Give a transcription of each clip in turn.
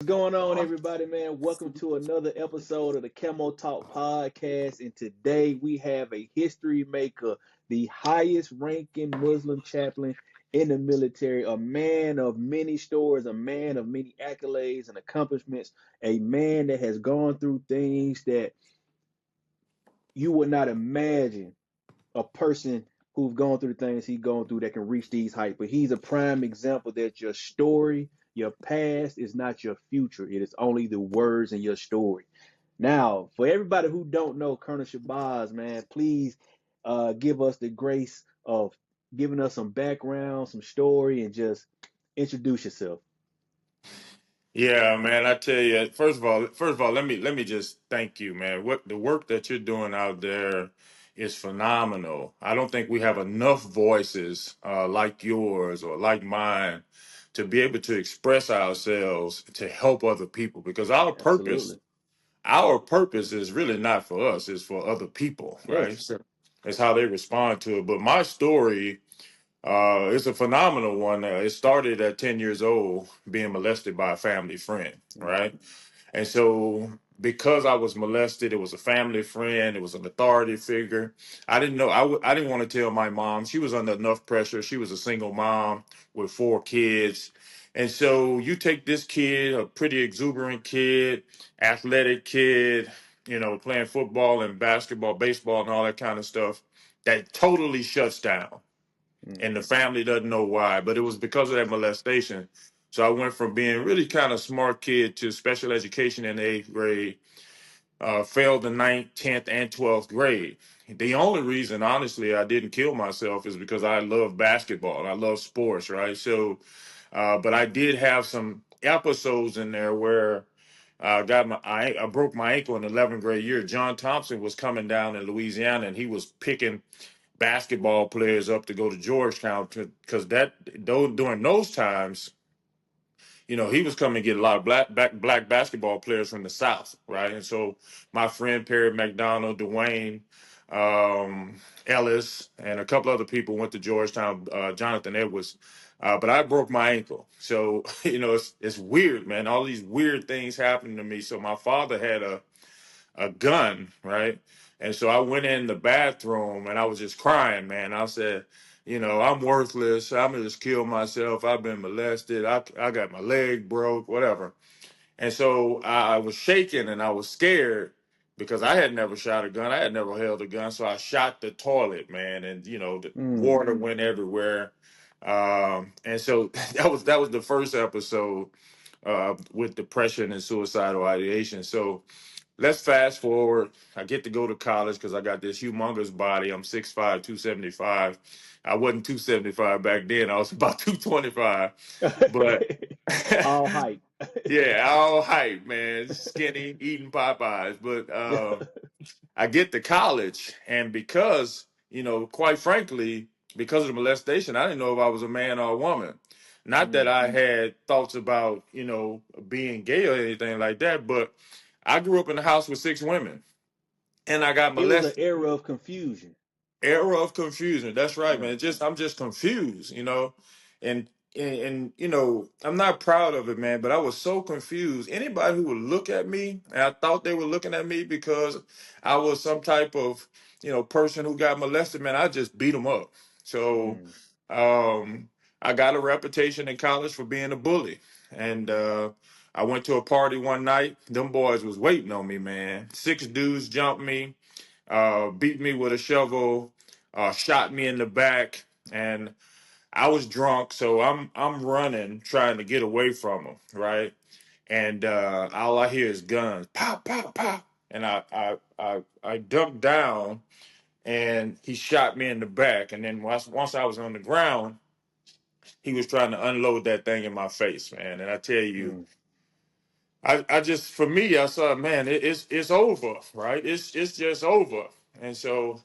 going on, everybody, man? Welcome to another episode of the Camo Talk podcast. And today we have a history maker, the highest ranking Muslim chaplain in the military, a man of many stories, a man of many accolades and accomplishments, a man that has gone through things that you would not imagine a person who've gone through the things he's gone through that can reach these heights. But he's a prime example that your story, your past is not your future. It is only the words in your story. Now, for everybody who don't know Colonel Shabazz, man, please give us the grace of giving us some background, some story, and just introduce yourself. Yeah, man. I tell you, first of all, let me just thank you, man. What the work that you're doing out there is phenomenal. I don't think we have enough voices like yours or like mine to be able to express ourselves to help other people because our purpose, Absolutely. our purpose is really not for us; it's for other people, right? Yes. So it's how they respond to it. But my story. It's a phenomenal one. It started at 10 years old, being molested by a family friend, Mm, right? And so, because I was molested, it was a family friend, it was an authority figure. I didn't know, I didn't want to tell my mom. She was under enough pressure. She was a single mom with four kids. And so, you take this kid, a pretty exuberant kid, athletic kid, playing football and basketball, baseball, and all that kind of stuff, that totally shuts down mm, and the family doesn't know why, but it was because of that molestation. So I went from being really kind of smart kid to special education in the eighth grade, failed the ninth, 10th, and 12th grade. The only reason, honestly, I didn't kill myself is because I love basketball and I love sports, right? So, but I did have some episodes in there where I broke my ankle in the 11th grade year. John Thompson was coming down in Louisiana and he was picking basketball players up to go to Georgetown because during those times, he was coming to get a lot of black basketball players from the South, right? And so my friend Perry McDonald, Dwayne Ellis, and a couple other people went to Georgetown. Jonathan Edwards. But I broke my ankle, so it's weird, man. All these weird things happened to me. So my father had a gun, right? And so I went in the bathroom and I was just crying, man. I said, I'm worthless. I'm gonna just kill myself. I've been molested. I got my leg broke, whatever. And so I was shaking and I was scared because I had never shot a gun. I had never held a gun. So I shot the toilet, man, and the mm. water went everywhere. And so that was the first episode with depression and suicidal ideation. So let's fast forward. I get to go to college because I got this humongous body. I'm 6'5", 275. I wasn't 275 back then. I was about 225. But All hype. yeah, all hype, man. Skinny, eating Popeyes. But I get to college, and because, quite frankly, because of the molestation, I didn't know if I was a man or a woman. Not that Mm. I had thoughts about, being gay or anything like that, but I grew up in a house with six women, and I got It was an molested. era of confusion. Era of confusion. That's right, Yeah. man. I'm just confused, and I'm not proud of it, man. But I was so confused. Anybody who would look at me, and I thought they were looking at me because I was some type of person who got molested, man. I just beat them up. So, Mm. um, I got a reputation in college for being a bully, and I went to a party one night. Them boys was waiting on me, man. Six dudes jumped me, beat me with a shovel, shot me in the back, and I was drunk, so I'm running, trying to get away from them, right? And all I hear is guns, pop, pop, pop, and I ducked down, and he shot me in the back, and then once I was on the ground, he was trying to unload that thing in my face, man. And I tell you, Mm. I just for me, I saw, man, it's over, right? It's just over, and so.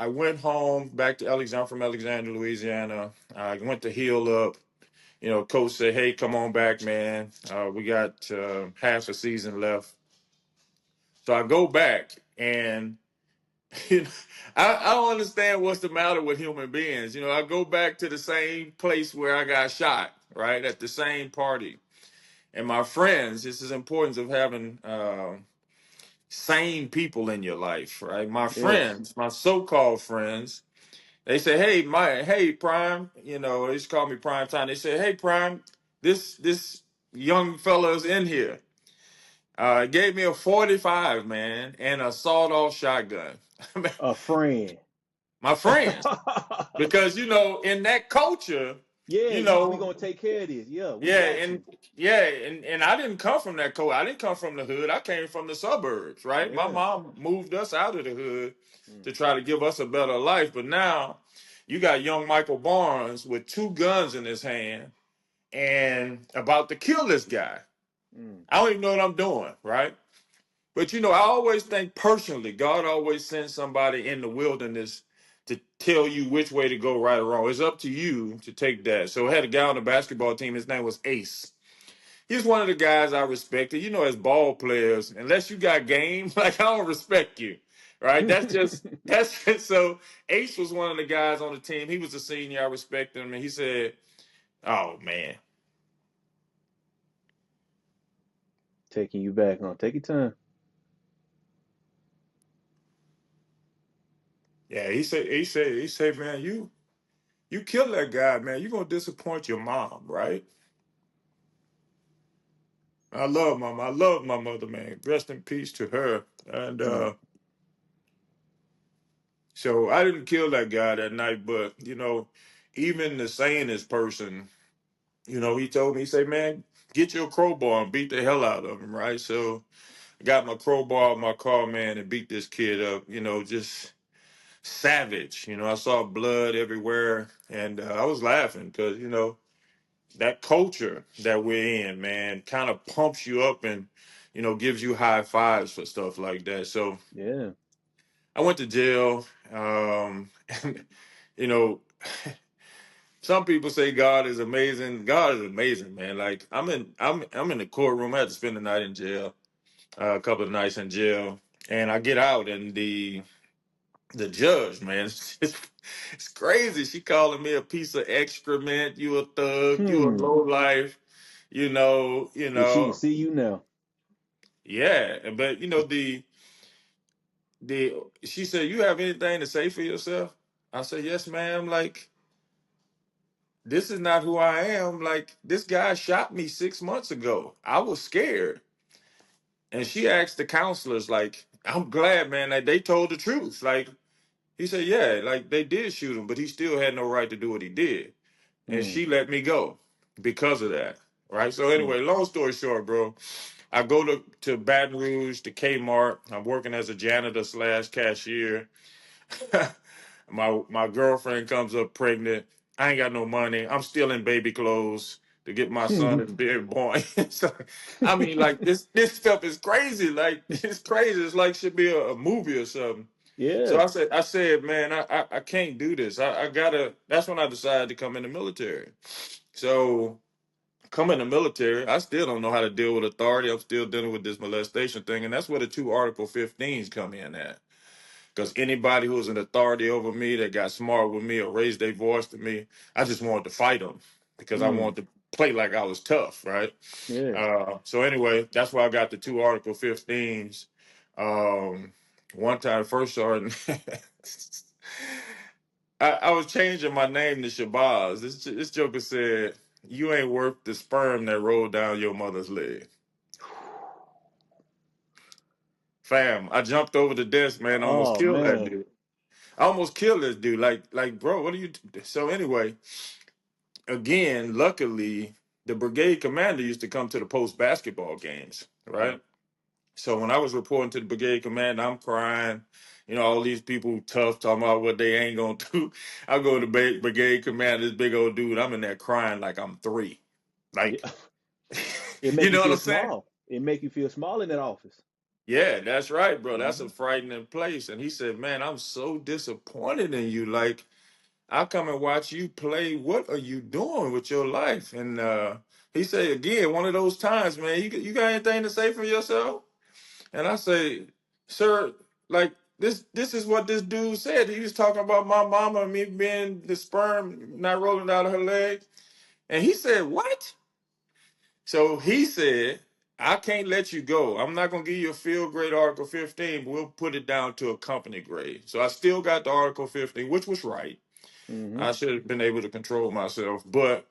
I went home back to Alexander from Alexander, Louisiana. I went to heal up. Coach said, "Hey, come on back, man. We got half a season left." So I go back, and you know, I don't understand what's the matter with human beings. I go back to the same place where I got shot, right at the same party, And my friends, this is importance of having sane people in your life, right? My Yes. friends, my so-called friends, they say, hey, Prime, they just call me Prime Time. They say, hey, Prime, this young fella's in here. Gave me a 45, man, and a sawed-off shotgun. A friend. My friends, because in that culture, Yeah, you we know, gonna take care of this. Yeah, we yeah, got you. and I didn't come from that culture. I didn't come from the hood. I came from the suburbs, right? My Yeah. mom moved us out of the hood Mm. to try to give us a better life, but now you got young Michael Barnes with two guns in his hand and about to kill this guy. Mm. I don't even know what I'm doing, right? But I always think personally, God always sends somebody in the wilderness to tell you which way to go, right or wrong. It's up to you to take that. So I had a guy on the basketball team. His name was Ace. He's one of the guys I respected. As ball players, unless you got game, like I don't respect you, right? That's just so. Ace was one of the guys on the team. He was a senior. I respected him, and he said, "Oh man, Taking you back, huh? Take your time. yeah." He said, man, you kill that guy, man. You're gonna disappoint your mom, right? I love my mother, man. Rest in peace to her. And Mm. so I didn't kill that guy that night, but even the sanest person, he told me, he said, man, get your crowbar and beat the hell out of him, right? So I got my crowbar out my car, man, and beat this kid up, just savage. I saw blood everywhere, and I was laughing because that culture that we're in, man, kind of pumps you up and gives you high fives for stuff like that. So Yeah. I went to jail. And you know, some people say God is amazing. God is amazing, man. Like I'm in the courtroom. I had to spend the night in jail, a couple of nights in jail, and I get out, and the judge, man, it's crazy. She calling me a piece of excrement. You a thug. You a Hmm. low life. If she can see you now. Yeah. But the she said, "You have anything to say for yourself?" I said, "Yes, ma'am. Like this is not who I am. Like this guy shot me 6 months ago. I was scared." And she asked the counselors, like, "I'm glad, man, that they told the truth." Like he said, "Yeah, like they did shoot him, but he still had no right to do what he did." And Hmm. she let me go because of that. Right. So Hmm. anyway, long story short, bro, I go to Baton Rouge to Kmart. I'm working as a janitor slash cashier. My girlfriend comes up pregnant. I ain't got no money. I'm still in baby clothes to get my son and being born. So, I mean, like this stuff is crazy. Like it's crazy. It's like should be a movie or something. So Yeah. I said, man, I can't do this. I gotta. That's when I decided to come in the military. So come in the military, I still don't know how to deal with authority. I'm still dealing with this molestation thing, and that's where the two Article 15s come in at. Because anybody who was an authority over me that got smart with me or raised their voice to me, I just wanted to fight them because I Hmm. wanted to play like I was tough, right? Yeah. So anyway, that's why I got the two Article 15s. One time, first sergeant, I was changing my name to Shabazz. This joker said, "You ain't worth the sperm that rolled down your mother's leg." Fam, I jumped over the desk, man. I almost Oh killed that man. dude. I almost killed this dude. Like, bro, what are you? So anyway, again, luckily, the brigade commander used to come to the post basketball games, Hmm. right? So when I was reporting to the brigade commander, I'm crying. All these people tough talking about what they ain't gonna do. I go to brigade commander, this big old dude. I'm in there crying like I'm three. Yeah. Like, It you make you know what feel I'm saying? small. It make you feel small in that office. Yeah, that's right, bro. That's a Hmm. frightening place. And he said, "Man, I'm so disappointed in you. Like, I come and watch you play. What are you doing with your life?" And he said, "Again, one of those times, man. You got anything to say for yourself?" And I say, "Sir, like this is what this dude said. He was talking about my mama and me being the sperm not rolling out of her leg." And he said, "What?" So he said, I can't let you go. I'm not going to give you a field grade Article 15, but we'll put it down to a company grade. So I still got the Article 15, which was right. Mm-hmm. I should have been able to control myself. But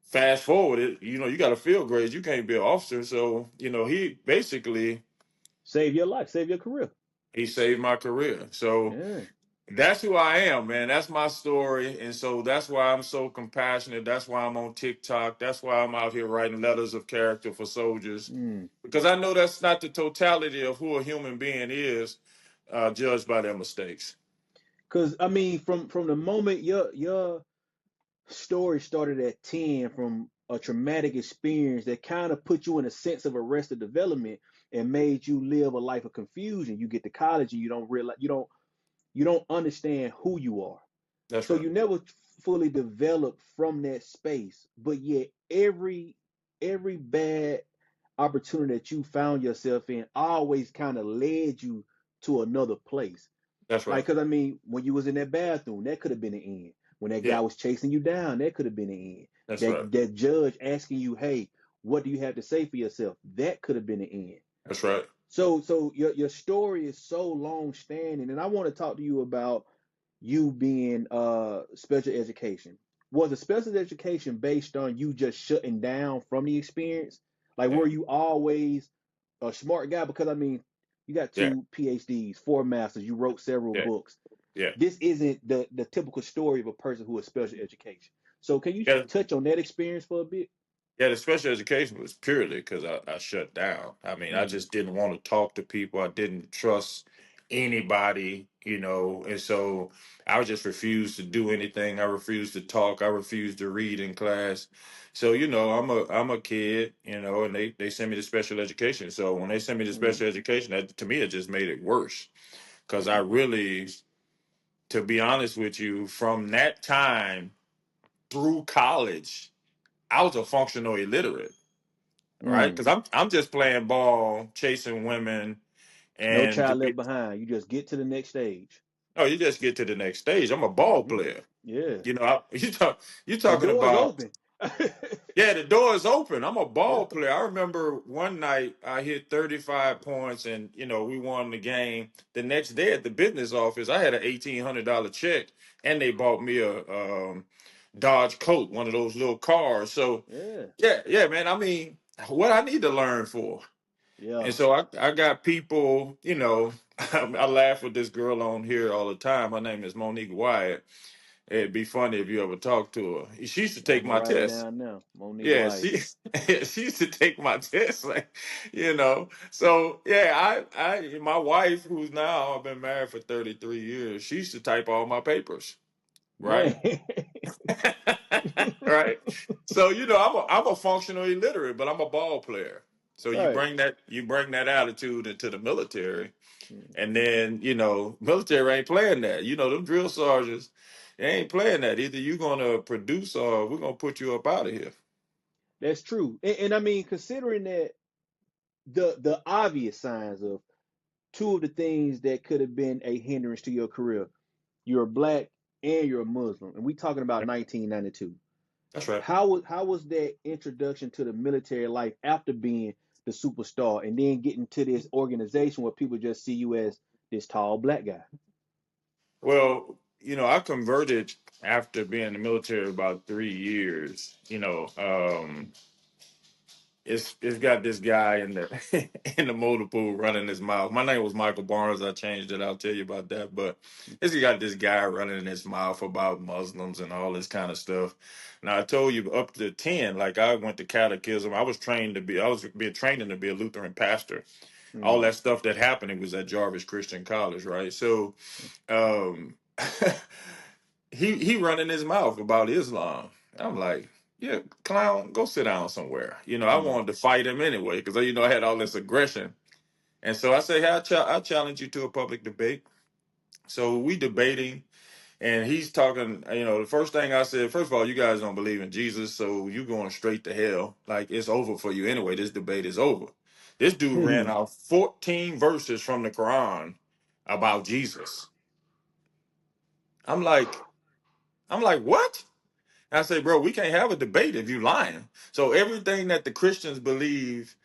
fast forward it, you got a field grade. You can't be an officer. So, he basically, Save your life, save your career. he saved my career. So Yeah. that's who I am, man. That's my story. And so that's why I'm so compassionate. That's why I'm on TikTok. That's why I'm out here writing letters of character for soldiers. Mm. Because I know that's not the totality of who a human being is, judged by their mistakes. Cause I mean, from the moment your story started at 10 from a traumatic experience that kind of put you in a sense of arrested development and made you live a life of confusion. You get to college and you don't realize you don't understand who you are. That's So right. you never fully develop from that space. But yet every bad opportunity that you found yourself in always kind of led you to another place. That's Like, right. cause I mean, when you was in that bathroom, that could have been the end. When that Yeah, guy was chasing you down, that could have been the end. that's right. That judge asking you, "Hey, what do you have to say for yourself?" That could have been the end. That's right. So your story is so long standing, and I want to talk to you about you being special education. Was the special education based on you just shutting down from the experience? Like, Yeah. were you always a smart guy? Because I mean, you got Yeah. 2 PhDs, 4 masters, you wrote several Yeah. books. Yeah. This isn't the typical story of a person who is special education. So can you Yeah. touch on that experience for a bit? Yeah, the special education was purely because I shut down. I mean, I Mm, just didn't want to talk to people. I didn't trust anybody. And so I just refused to do anything. I refused to talk. I refused to read in class. So, I'm a kid, and they sent me to special education. So when they sent me to mm, special education, that to me it just made it worse. Because I really, to be honest with you, from that time through college, I was a functional illiterate, right? mm. Because I'm just playing ball, chasing women, No and to child be left behind. You just get to the next stage. no, you just get to the next stage. I'm a ball Hmm. player. Yeah. You The talking door is about open. yeah, the door is open. I'm a Yeah. ball player. I remember one night I hit 35 points, and we won the game. The next day at the business office, I had an $1,800 check, and they bought me a Dodge Colt, one of those little cars. So Yeah. yeah, yeah, man. I mean, what I need to learn for. And Yeah. so I got people, I laugh with this girl on here all the time. Her name is Monique Wyatt. It'd be funny if you ever talk to her. She used to I'm take gonna my write it test. down now. Monique Yeah, White. she she used to take my test, So yeah, my wife, who's now I've been married for 33 years, she used to type all my papers, Man. right? Right. So I'm a functional illiterate, but I'm a ball player. So Right. you bring that attitude into the military, and then military ain't playing that. Them drill sergeants, they ain't playing that. Either you gonna produce or we're gonna put you up out of here. That's true. And I mean, considering that the obvious signs of two of the things that could have been a hindrance to your career. You're black and you're a Muslim. And we talking about 1992. That's right. How was that introduction to the military life after being the superstar and then getting to this organization where people just see you as this tall black guy? Well, I converted after being in the military about 3 years. It's got this guy in the in the motor pool running his mouth. My name was Michael Barnes. I changed it. I'll tell you about that. But it's got this guy running his mouth about Muslims and all this kind of stuff. Now I told you up to 10. Like I went to catechism. I was being trained to be a Lutheran pastor. All Mm. that stuff that happened, it was at Jarvis Christian College, right? So um, he running his mouth about Islam. I'm like, yeah, clown, go sit down somewhere. I Mm. wanted to fight him anyway because I had all this aggression, and so I say, hey, I challenge you to a public debate. So we debating, and he's talking. The first thing I said, first of all, you guys don't believe in Jesus, so you going straight to hell. Like it's over for you anyway. This debate is over. This dude ran Mm. out 14 verses from the Quran about Jesus. I'm like, I'm like, what? I say, bro, we can't have a debate if you lying. So everything that the Christians believe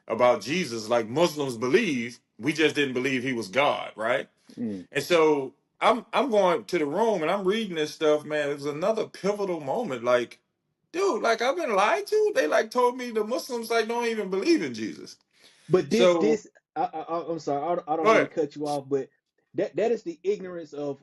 about Jesus, like Muslims believe, we just didn't believe he was God, right? Mm. And so I'm going to the room and I'm reading this stuff, man. It was another pivotal moment. Like, dude, like I've been lied to. They like told me the Muslims like don't even believe in Jesus. But So I'm sorry, I don't go mean to ahead. cut you off, but that is the ignorance of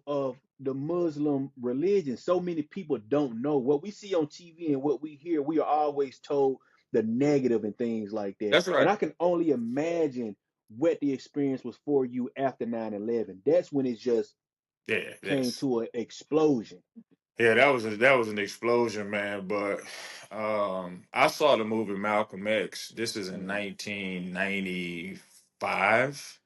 the Muslim religion. So many people don't know what we see on TV and what we hear. We are always told the negative and things like that. That's And right. I can only imagine what the experience was for you after 9/11. That's when it just Yeah, came yes. to an explosion. Yeah, that was an explosion, man. But I saw the movie Malcolm X. This is in Mm, 1995.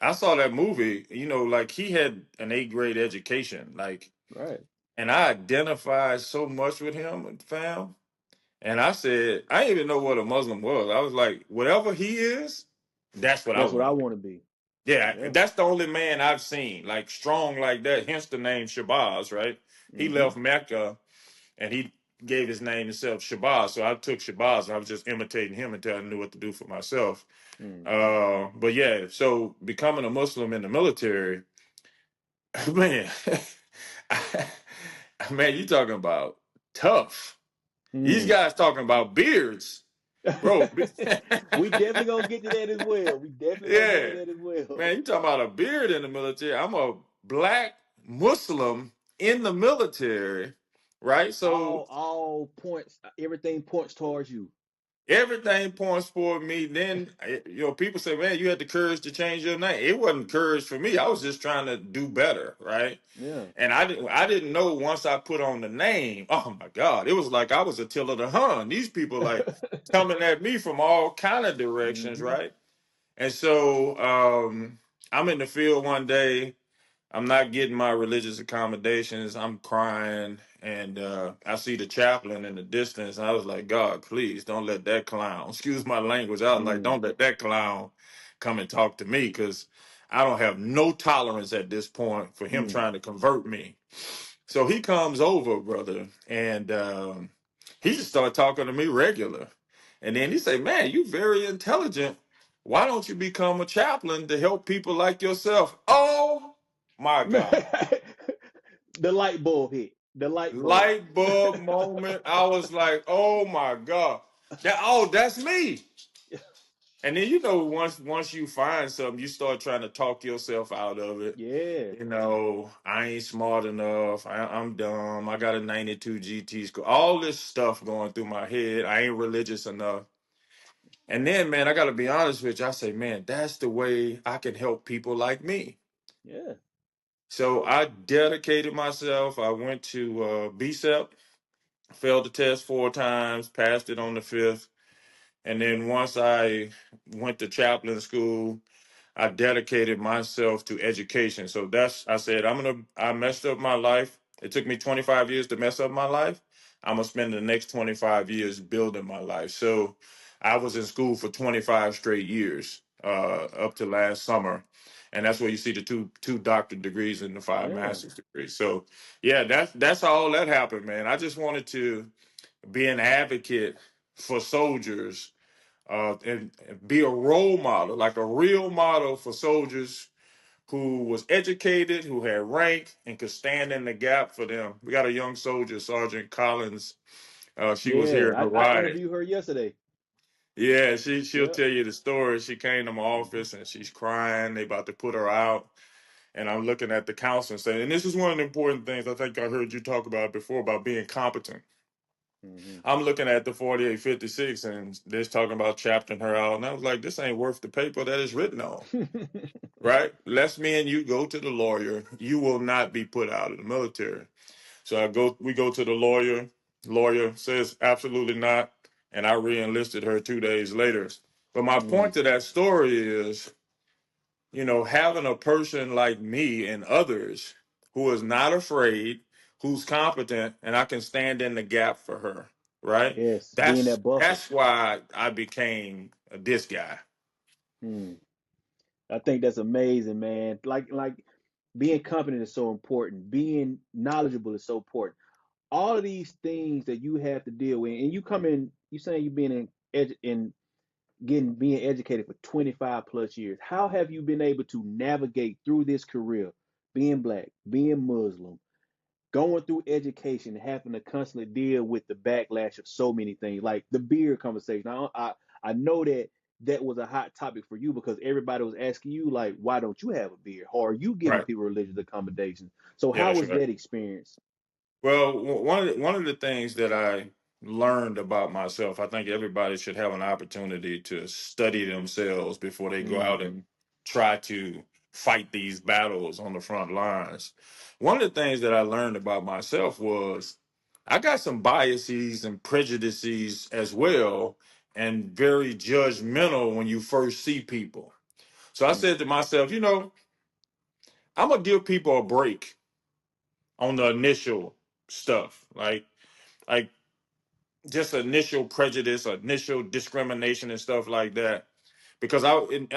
I saw that movie, like he had an eighth grade education, like, right. and I identified so much with him, fam. And I said, I didn't even know what a Muslim was. I was like, whatever he is, that's what I That's what I want to be. want to be. Yeah, Yeah. that's the only man I've seen like strong like that. Hence the name Shabazz, right? He Hmm. left Mecca and he gave his name himself Shabazz. So I took Shabazz and I was just imitating him until I knew what to do for myself. Mm. But yeah, so becoming a Muslim in the military, man, man, you talking about tough. These Mm. guys talking about beards, bro. We definitely gonna get to that as well. We definitely gonna get to Yeah, that as well. man, you talking about a beard in the military. I'm a black Muslim in the military, right? So All points, everything points towards you. everything points for me. Then, people say, man, you had the courage to change your name. It wasn't courage for me. I was just trying to do better, right? Yeah. And I didn't know once I put on the name. Oh my God, it was like I was Attila the Hun. These people like coming at me from all kind of directions, Hmm. right? And so I'm in the field one day. I'm not getting my religious accommodations. I'm crying, and I see the chaplain in the distance. And I was like, God, please don't let that clown, excuse my language. I was like, Mm. don't let that clown come and talk to me because I don't have no tolerance at this point for him Mm. trying to convert me. So he comes over, brother, and he just started talking to me regular. And then he said, man, you very intelligent. Why don't you become a chaplain to help people like yourself? Oh my God. The light bulb hit. The light bulb. Light bulb moment. I was like, oh my God. That's me. And then once you find something, you start trying to talk yourself out of it. Yeah. I ain't smart enough. I'm dumb. I got a 92 GT score. All this stuff going through my head. I ain't religious enough. And then, man, I got to be honest with you. I say, man, that's the way I can help people like me. Yeah. So I dedicated myself. I went to BSEP, failed the test 4 times, passed it on the fifth. And then once I went to chaplain school, I dedicated myself to education. So I said, I messed up my life. It took me 25 years to mess up my life. I'm going to spend the next 25 years building my life. So I was in school for 25 straight years, up to last summer. And that's where you see the two doctorate degrees and the 5 master's degrees. So yeah, that's how all that happened, man. I just wanted to be an advocate for soldiers, and be a role model, like a real model for soldiers who was educated, who had rank, and could stand in the gap for them. We got a young soldier, Sergeant Collins. She was here in Yeah. the I riot. interviewed her yesterday. Yeah, she'll Yep. tell you the story. She came to my Hmm. office and she's crying. They about to put her out. And I'm looking at the council and saying, and this is one of the important things I think I heard you talk about before about being competent. Hmm. I'm looking at the 4856 and they're talking about chaptering her out. And I was like, this ain't worth the paper that it's written on. Right? Let's me and you go to the lawyer. You will not be put out of the military. So we go to the lawyer. Lawyer says absolutely not. And I re-enlisted her 2 days later. But my point Mm. to that story is, having a person like me and others who is not afraid, who's competent, and I can stand in the gap for her. Right? Yes. Being That's that buffer. that's why I became this guy. Mm. I think that's amazing, man. Like being confident is so important. Being knowledgeable is so important. all of these things that you have to deal with, and you come in, you saying you've been in being educated for 25 plus years. How have you been able to navigate through this career, being black, being Muslim, going through education, having to constantly deal with the backlash of so many things, like the beard conversation? I know that that was a hot topic for you because everybody was asking you like, why don't you have a beard? Or are you giving Right. people religious accommodations? So Yeah, how that's was right. that experience? Well, one of the things that I learned about myself, I think everybody should have an opportunity to study themselves before they go Mm, out and try to fight these battles on the front lines. One of the things that I learned about myself was I got some biases and prejudices as well, and very judgmental when you first see people. So I mm, said to myself, I'm gonna give people a break on the initial stuff, like just initial prejudice, initial discrimination, and stuff like that. Because I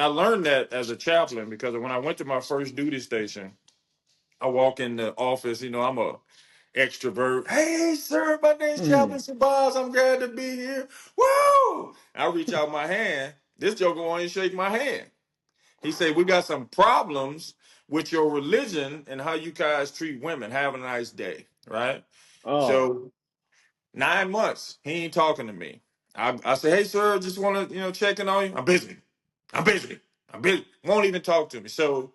learned that as a chaplain. Because when I went to my first duty station, I walk in the office. I'm a extrovert. Hey, sir, my name's Chaplain mm. Shabazz. I'm glad to be here. Woo! I reach out my hand. This joker won't even shake my hand. He said, "We got some problems with your religion and how you guys treat women. Have a nice day." Right. Oh, So 9 months, he ain't talking to me. I say, "Hey, sir, just want to, checking on you. I'm busy. I'm busy. I'm busy." Won't even talk to me. So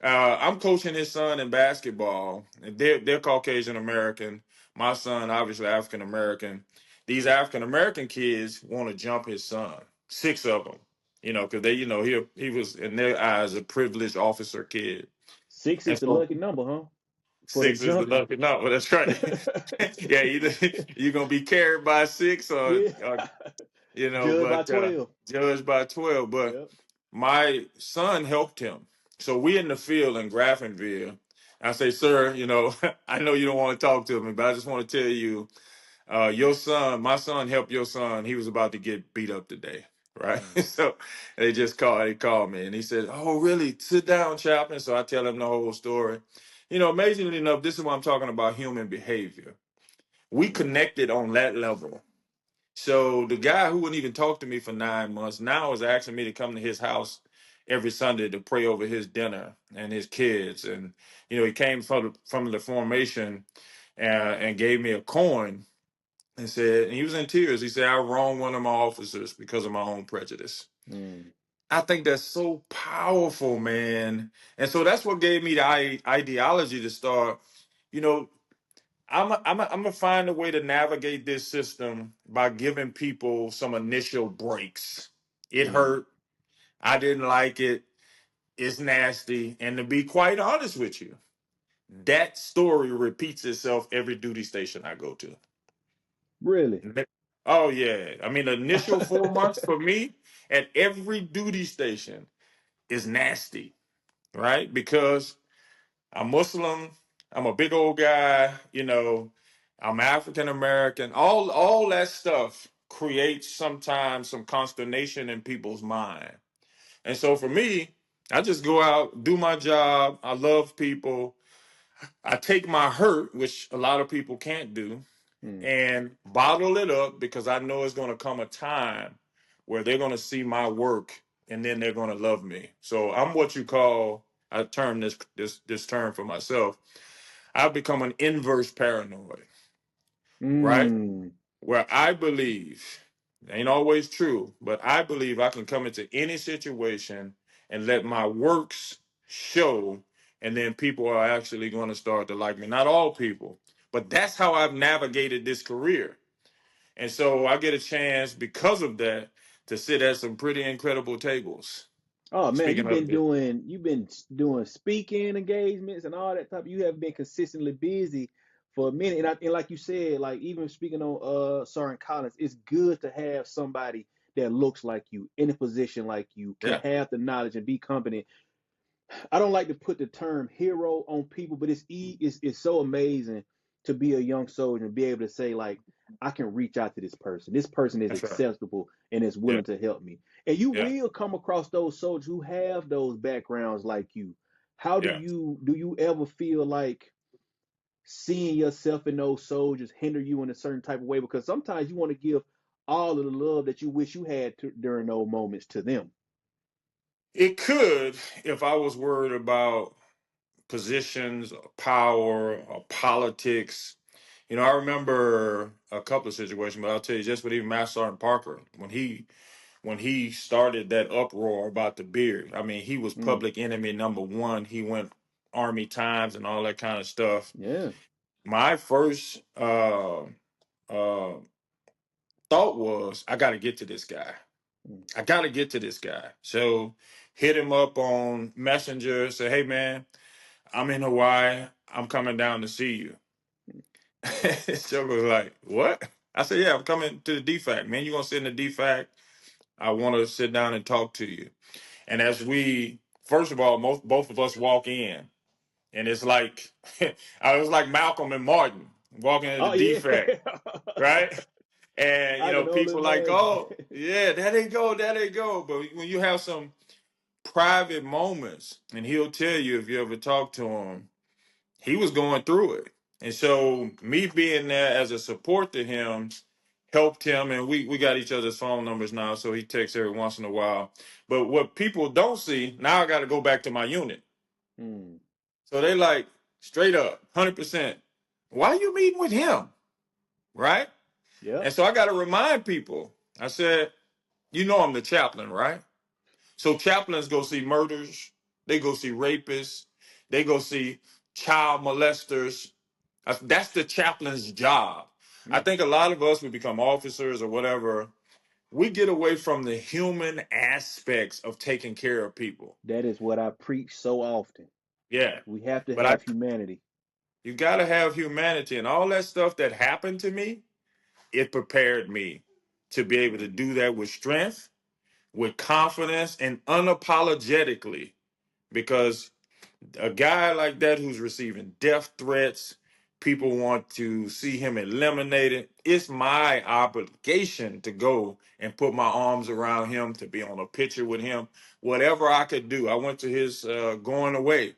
I'm coaching his son in basketball. And they're Caucasian American. My son, obviously African American. These African American kids want to jump his son. Six of them. Because he was in their eyes a privileged officer kid. six is And the so lucky number, huh? For the six is the jumping. lucky number. That's right. Yeah, either you're gonna be carried by six Yeah. or Judged by but 12. judged by 12. But Yep. my son helped him. So we in the field in Graftonville. I say, "Sir, I know you don't want to talk to me, but I just want to tell you, my son helped your son. He was about to get beat up today." Right. Mm, So they called me and he said, "Oh, really? Sit down, Chaplain." So I tell him the whole story. Amazingly enough, this is what I'm talking about: human behavior. We mm, connected on that level. So the guy who wouldn't even talk to me for 9 months now is asking me to come to his house every Sunday to pray over his dinner and his kids. And he came from the formation and gave me a coin and said, and he was in tears. He said, "I wronged one of my officers because of my own prejudice." mm, I think that's so powerful, man. And so that's what gave me the ideology to start. You know, I'm gonna find a way to navigate this system by giving people some initial breaks. It mm. hurt. I didn't like it. It's nasty. And to be quite honest with you, that story repeats itself every duty station I go to. Really? Oh yeah. I mean, the initial 4 months for me at every duty station is nasty, right? Because I'm Muslim. I'm a big old guy. I'm African American. All that stuff creates sometimes some consternation in people's mind. And so for me, I just go out, do my job. I love people. I take my hurt, which a lot of people can't do, Mm, and bottle it up because I know it's going to come a time where they're going to see my work and then they're going to love me. So I'm what you call, I term this term for myself. I've become an inverse paranoid, right? mm. Where I believe, ain't always true, but I believe I can come into any situation and let my works show, and then people are actually going to start to like me. Not all people, but that's how I've navigated this career. And so I get a chance because of that to sit at some pretty incredible tables. Oh man, Speaking of it, you've been doing speaking engagements and all that type. You have been consistently busy for a minute, and like you said, like even speaking on Sergeant Collins, it's good to have somebody that looks like you in a position like you can yeah, have the knowledge and be competent. I don't like to put the term hero on people, but it's so amazing to be a young soldier and be able to say like I can reach out to this person. This person is that's right. acceptable and is Yeah, willing to help me. And you yeah, will come across those soldiers who have those backgrounds like you. How do yeah. you ever feel like seeing yourself in those soldiers hinder you in a certain type of way? Because sometimes you want to give all of the love that you wish you had during those moments to them. It could, if I was worried about positions, or power, or politics. I remember a couple of situations, but I'll tell you just with even Master Sergeant Parker when he started that uproar about the beard. I mean, he was Mm, public enemy number one. He went Army Times and all that kind of stuff. yeah. My first uh, thought was, I got to get to this guy. Mm, I got to get to this guy. So hit him up on Messenger. Say, hey man, I'm in Hawaii. I'm coming down to see you. Joker was like, what? I said, yeah, I'm coming to the DFAC. Man, you're going to sit in the DFAC. I want to sit down and talk to you. And as first of all, both of us walk in, and it's like, I was like Malcolm and Martin walking into oh the yeah. DFAC, right? And, I can only people like, imagine. oh, yeah, there they go, there they go. But when you have some private moments, and he'll tell you if you ever talk to him, he was going through it. And so me being there as a support to him helped him. And we got each other's phone numbers now, so he texts every once in a while. But what people don't see, now I got to go back to my unit. Mm, So they like, straight up, 100%. Why are you meeting with him? Right? yep. And so I got to remind people. I said, I'm the chaplain, right? So chaplains go see murders. They go see rapists. They go see child molesters. That's the chaplain's job. I Mm, think a lot of us, we become officers or whatever. We get away from the human aspects of taking care of people. that is what I preach so often. Yeah. We have to But have humanity. you got to have humanity, and all that stuff that happened to me, it prepared me to be able to do that with strength, with confidence, and unapologetically. Because a guy like that who's receiving death threats, people want to see him eliminated. It's my obligation to go and put my arms around him, to be on a picture with him, whatever I could do. I went to his going away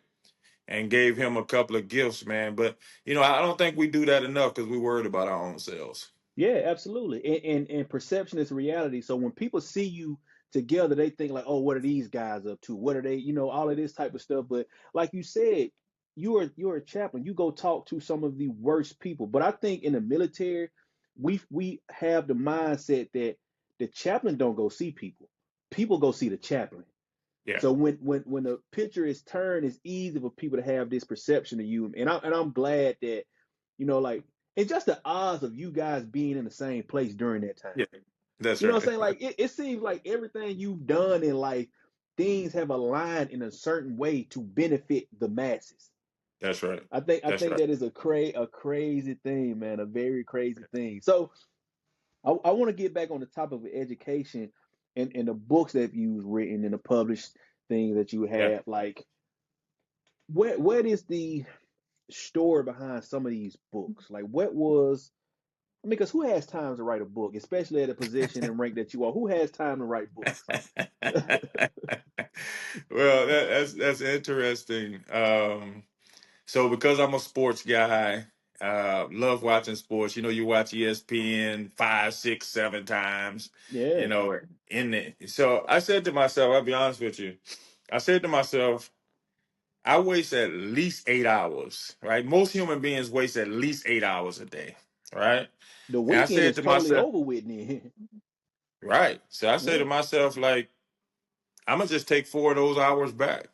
and gave him a couple of gifts, man. But I don't think we do that enough because we're worried about our own selves. Yeah, absolutely. And perception is reality. So when people see you together, they think like, oh, what are these guys up to? What are they, all of this type of stuff. But like you said, you're a chaplain. You go talk to some of the worst people. But I think in the military, we have the mindset that the chaplain don't go see people. People go see the chaplain. Yeah, So when the picture is turned, it's easy for people to have this perception of you. And I'm glad that, like, it's just the odds of you guys being in the same place during that time. yeah, that's You know what I'm right. saying? Like it seems like everything you've done in life, things have aligned in a certain way to benefit the masses. That's right. I think I That's think right. that is a crazy thing, man, a very crazy thing. So I want to get back on the topic of education and the books that you've written and the published things that you Yeah. have. Like, what is the story behind some of these books? Like, what was, I mean, because who has time to write a book, especially at a position and rank that you are? Who has time to write books? Well, that's interesting. So because I'm a sports guy, love watching sports. You watch ESPN 5, 6, 7 times. Yeah, In it. So I said to myself, I'll be honest with you. I said to myself, I waste at least 8 hours. Right? Most human beings waste at least 8 hours a day. Right? the And I weekend said is to totally myself, over with then. right. So I said Yeah. to myself, like, I'm gonna just take 4 of those hours back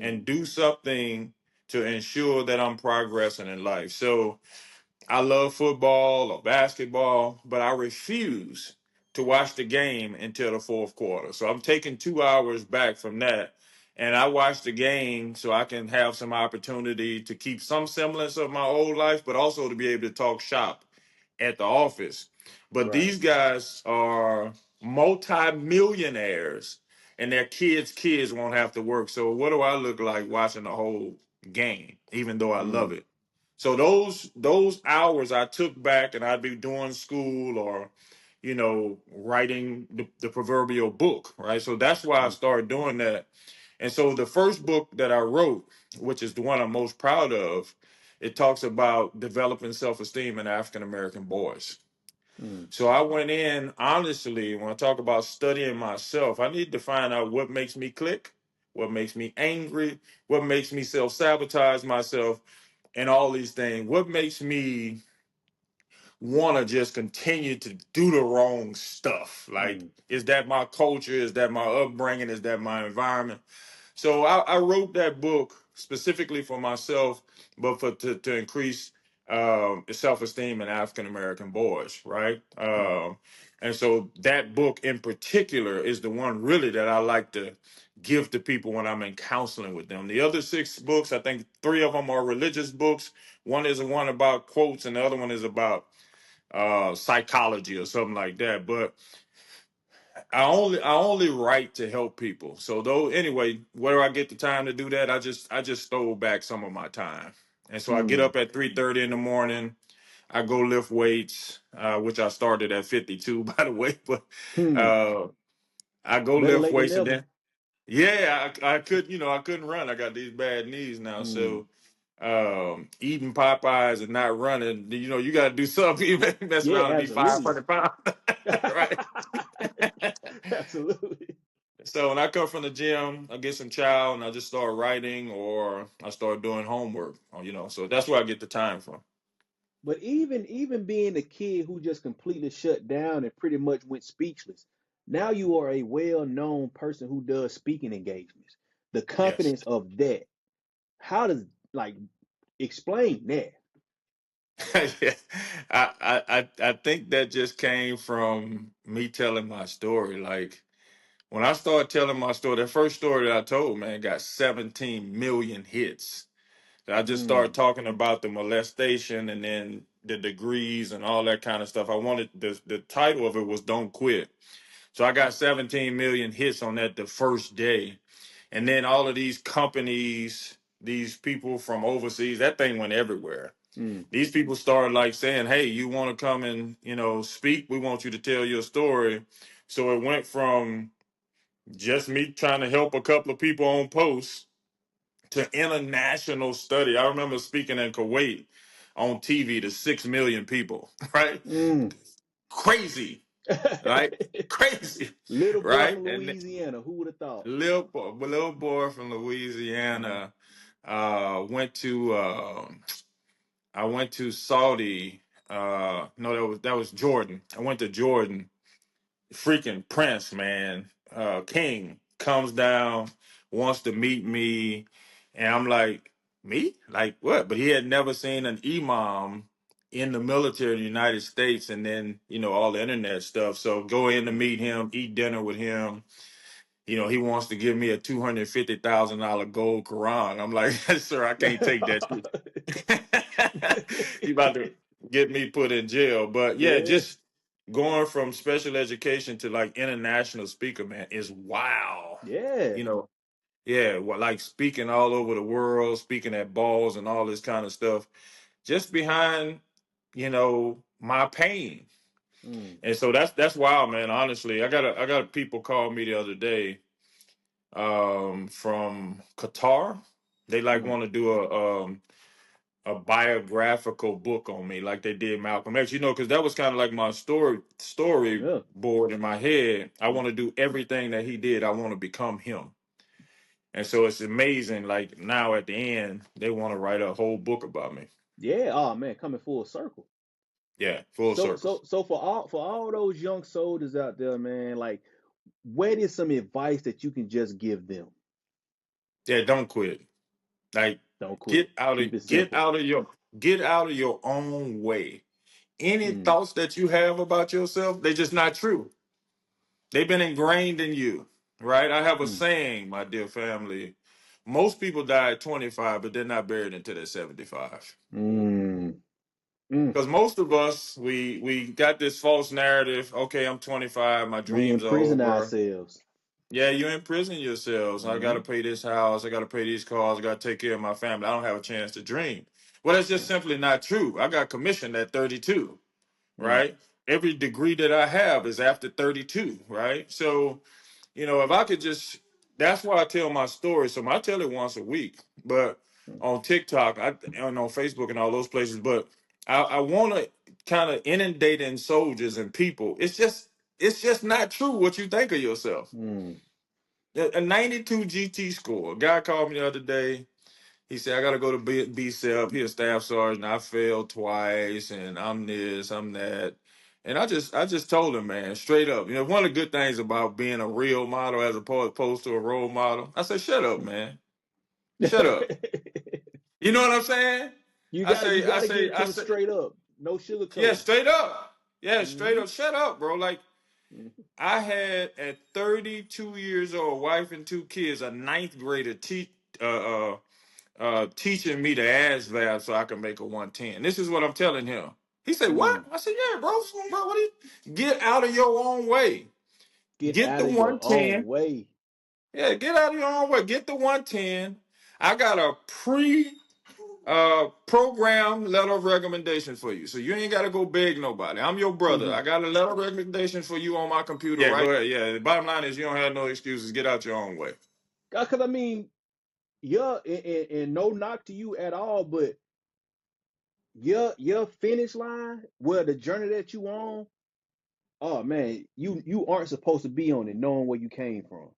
and Mm, do something to ensure that I'm progressing in life. So I love football or basketball, but I refuse to watch the game until the fourth quarter. So I'm taking 2 hours back from that. And I watch the game so I can have some opportunity to keep some semblance of my old life, but also to be able to talk shop at the office. But right. these guys are multi-millionaires and their kids won't have to work. So what do I look like watching the whole game, even though I love Mm, it? So those hours I took back and I'd be doing school or, writing the proverbial book, right? So that's why I mm, started doing that. And so the first book that I wrote, which is the one I'm most proud of, it talks about developing self-esteem in African American boys. Mm, So I went in honestly when I talk about studying myself, I need to find out what makes me click, what makes me angry, what makes me self-sabotage myself, and all these things. What makes me want to just continue to do the wrong stuff? Like, mm, is that my culture? Is that my upbringing? Is that my environment? So I wrote that book specifically for myself, but to increase self-esteem in African American boys, right? mm, And so that book in particular is the one really that I like to give to people when I'm in counseling with them. The other six books, I think three of them are religious books. One is one about quotes, and the other one is about psychology or something like that. But I only write to help people. So though anyway, where I get the time to do that, I just stole back some of my time. And so I get mm, up at 3:30 in the morning. I go lift weights, which I started at 52, by the way. But hmm. uh, I go Better lift late than weights and never. then yeah, I could I couldn't run. I got these bad knees now, Mm. so eating Popeyes and not running, you got to do something. You mess Yeah, around and be absolutely. 500 pounds, right? Absolutely. So when I come from the gym, I get some chow and I just start writing or I start doing homework. So that's where I get the time from. But even being a kid who just completely shut down and pretty much went speechless, now you are a well-known person who does speaking engagements. The Yes. confidence of that. How does like explain that? Yeah. I think that just came from me telling my story. Like when I started telling my story, the first story that I told, man, got 17 million hits. I just started Mm, talking about the molestation and then the degrees and all that kind of stuff. I wanted the title of it was Don't Quit. So I got 17 million hits on that the first day. And then all of these companies, these people from overseas, that thing went everywhere. mm, These people started like saying, "Hey, you want to come and, speak? We want you to tell your story." So it went from just me trying to help a couple of people on posts to international study. I remember speaking in Kuwait on TV to 6 million people, right? mm. Crazy, right? Crazy, Little boy right? from And Louisiana, who would have thought? little boy from Uh-huh. Louisiana went to I went to Saudi. No, that was Jordan. I went to Jordan. Freaking Prince, man, King comes down, wants to meet me, and I'm like, me? Like what? But he had never seen an imam in the military in the United States, and then all the internet stuff. So go in to Mm. meet him, eat dinner with him. He wants to give me a $250,000 gold Quran. I'm like, sir, I can't take that shit. He about to get me put in jail. But yeah, Yeah, just going from special education to like international speaker, man, is wow. yeah. You know, yeah, like speaking all over the world, speaking at balls and all this kind of stuff, just behind, my pain. Mm, And so that's wild, man. Honestly, I got people call me the other day from Qatar. They like mm. want to do a biographical book on me, like they did Malcolm X. Because that was kind of like my Yeah. storyboard in my head. I Mm. want to do everything that he did. I want to become him. And so it's amazing. Like now at the end, they want to write a whole book about me. Yeah. Oh man, coming full circle. Yeah, full So circle. so so for all those young soldiers out there, man, like what is some advice that you can just give them? Yeah, don't quit. Like Don't get quit. out of Keep it get simple. out of your get out of your own way. Any Mm, thoughts that you have about yourself, they're just not true. They've been ingrained in you, right? I have a mm, saying, my dear family. Most people die at 25, but they're not buried until they're 75. mm, mm. Because most of us, we got this false narrative. Okay, I'm 25, my We dreams are imprison over. ourselves. Yeah, you imprison yourselves. I got to Mm, pay this house. I got to pay these cars. I got to take care of my family. I don't have a chance to dream. Well, that's just mm, simply not true. I got commissioned at 32, mm, right? Every degree that I have is after 32, right? So, if I could just, that's why I tell my story. So I tell it once a week, but on TikTok, and on Facebook and all those places. But I want to kind of inundate in soldiers and people. It's just not true what you think of yourself. Mm. A 92 GT score. A guy called me the other day. He said, I got to go to B-Cell. He a staff sergeant. I failed twice, and I'm this, I'm that. And I just told him, man, straight up. One of the good things about being a real model as opposed to a role model, I said, shut up, man. Shut up. You know what I'm saying? You I got you say, got I to give say, it to I them say, straight up, no yeah, sugarcoating. straight up. Yeah, straight Mm-hmm. up. Shut up, bro. Like, Mm-hmm. I had at 32 years old, wife and two kids, a ninth grader teaching me the ASVAB so I can make a 110. This is what I'm telling him. He said, Mm. "What?" I said, "Yeah, bro. What do you get out of your own way? Get Get out the of your own 110. way. Yeah, get out of your own way. Get the 110. I got a program letter of recommendation for you, so you ain't got to go beg nobody. I'm your brother. Mm-hmm. I got a letter of recommendation for you on my computer. Yeah, right. Go ahead. Yeah, the bottom line is you don't have no excuses. Get out your own way. Because I mean, yeah, and no knock to you at all, but your finish line, where the journey that you on, oh man, you aren't supposed to be on it, knowing where you came from.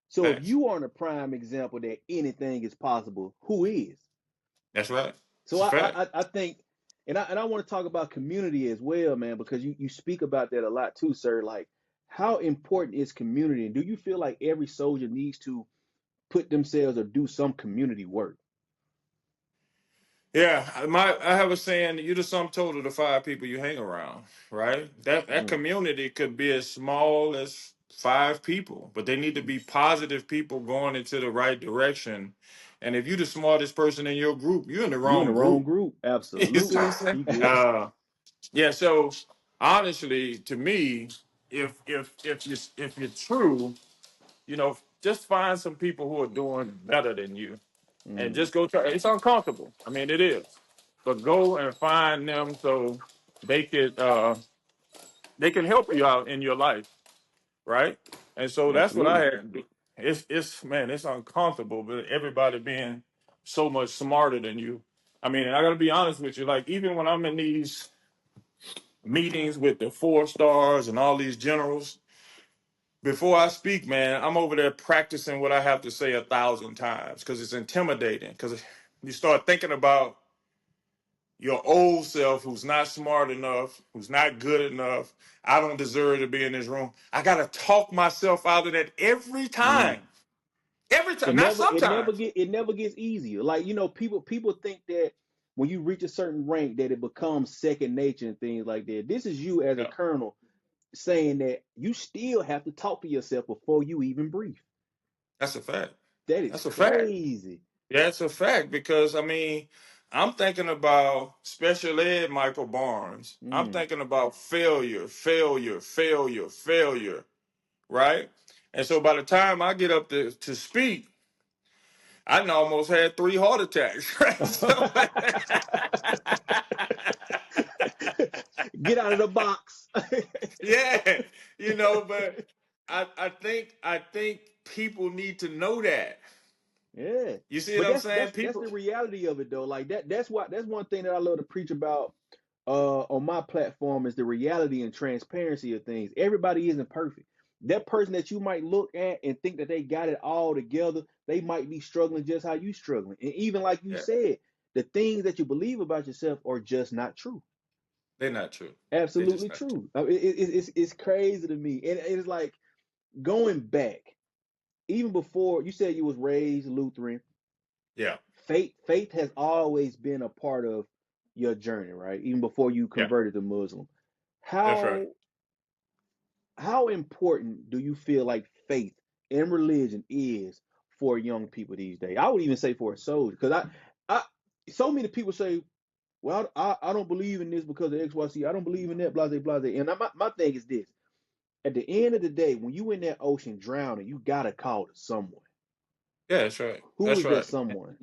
So if Facts. you aren't a prime example that anything is possible, who is? That's right. So It's a fact. I think, and I want to talk about community as well, man, because you speak about that a lot too, sir. Like, how important is community, and do you feel like every soldier needs to put themselves or do some community work? Yeah, I have a saying: you're the sum total of the five people you hang around, right? That Mm, community could be as small as five people, but they need to be positive people going into the right direction. And if you're the smartest person in your group, you're in the you in the wrong wrong group. group. You see what I'm Absolutely, saying? you good. Yeah. So honestly, to me, if you're true, just find some people who are doing better than you and Mm, just go try. It's uncomfortable. I mean, it is, but go and find them so they could they can help you out in your life, right? And so that's what I absolutely. had to do. It's man, it's uncomfortable, but everybody being so much smarter than you. I mean, and I got to be honest with you. Like even when I'm in these meetings with the 4 stars and all these generals, before I speak, man, I'm over there practicing what I have to say 1,000 times because it's intimidating. Because you start thinking about your old self who's not smart enough, who's not good enough. I don't deserve to be in this room. I got to talk myself out of that every Mm. time. Every time, not sometimes. It never gets easier. Like, people think that when you reach a certain rank that it becomes second nature and things like that. This is you as a Yeah, colonel saying that you still have to talk to yourself before you even breathe. that's a fact. That is That's a fact. crazy. Yeah, it's a fact because I mean, I'm thinking about special ed Michael Barnes. I'm Mm. thinking about failure, failure, failure, failure, right? And so by the time I get up to speak, I done almost had 3 heart attacks, right? So, Get out of the box. yeah, but I think people need to know that. Yeah. You see But what I'm that's saying? that's that's People, the reality of it though. Like that's one thing that I love to preach about on my platform is the reality and transparency of things. Everybody isn't perfect. That person that you might look at and think that they got it all together, they might be struggling just how you struggling. And even like you yeah, said, the things that you believe about yourself are just not true. they're not true. They're just Absolutely not true. true. I mean, it's crazy to me, and it's like going back, even before you said you was raised Lutheran. Yeah, Faith has always been a part of your journey, right? Even before you yeah, converted to Muslim. that's right. How important do you feel like faith and religion is for young people these days? I would even say for a soldier, because I so many people say, well, I don't believe in this because of XYZ. I don't believe in that, blah, blah, blah. And my thing is this: at the end of the day, when you in that ocean drowning, you gotta call to someone. Yeah, that's right. Who That's is that right. someone?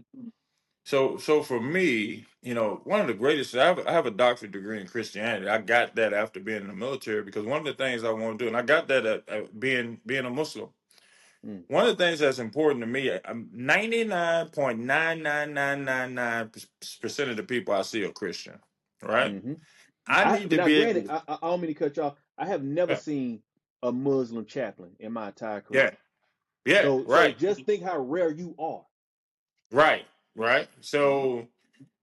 So for me, one of the greatest. I have a doctorate degree in Christianity. I got that after being in the military because one of the things I want to do, and I got that at being a Muslim. Mm. One of the things that's important to me, 99.99999% of the people I see are Christian, right? Hmm. I I need to now be granted, able, I don't mean to cut you off. I have never yeah, seen a Muslim chaplain in my entire yeah, career. yeah, So right, just think how rare you are. right, right. So,